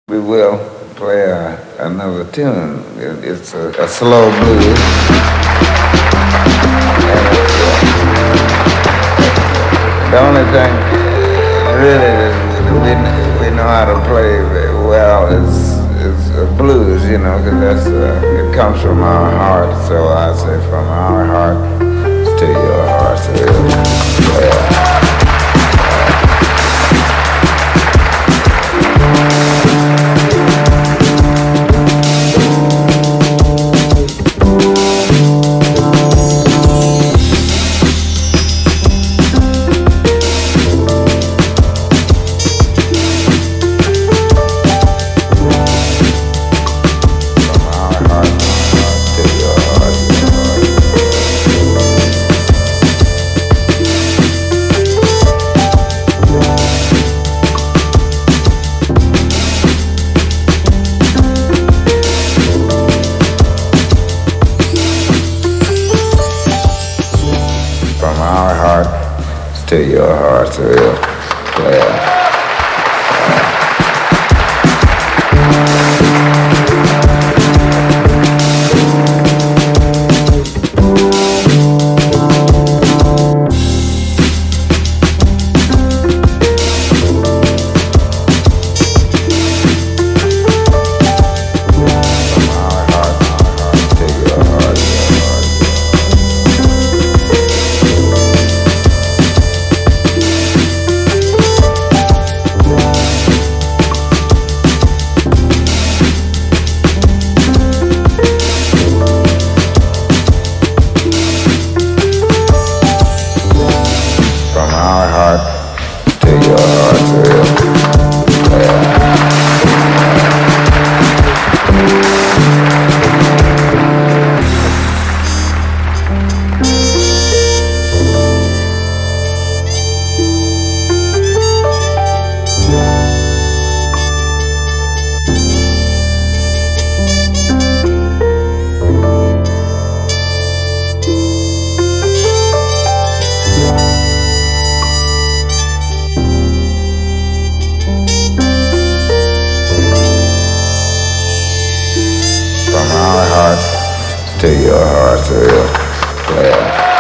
We will play another tune. It's a slow blues. The only thing really that we know how to play very well is blues, you know, because it comes from our heart. So I say from our heart to your heart. So yeah. From our heart to your heart, so we'll play. Our heart to your heart, from our heart to your heart, so we'll play.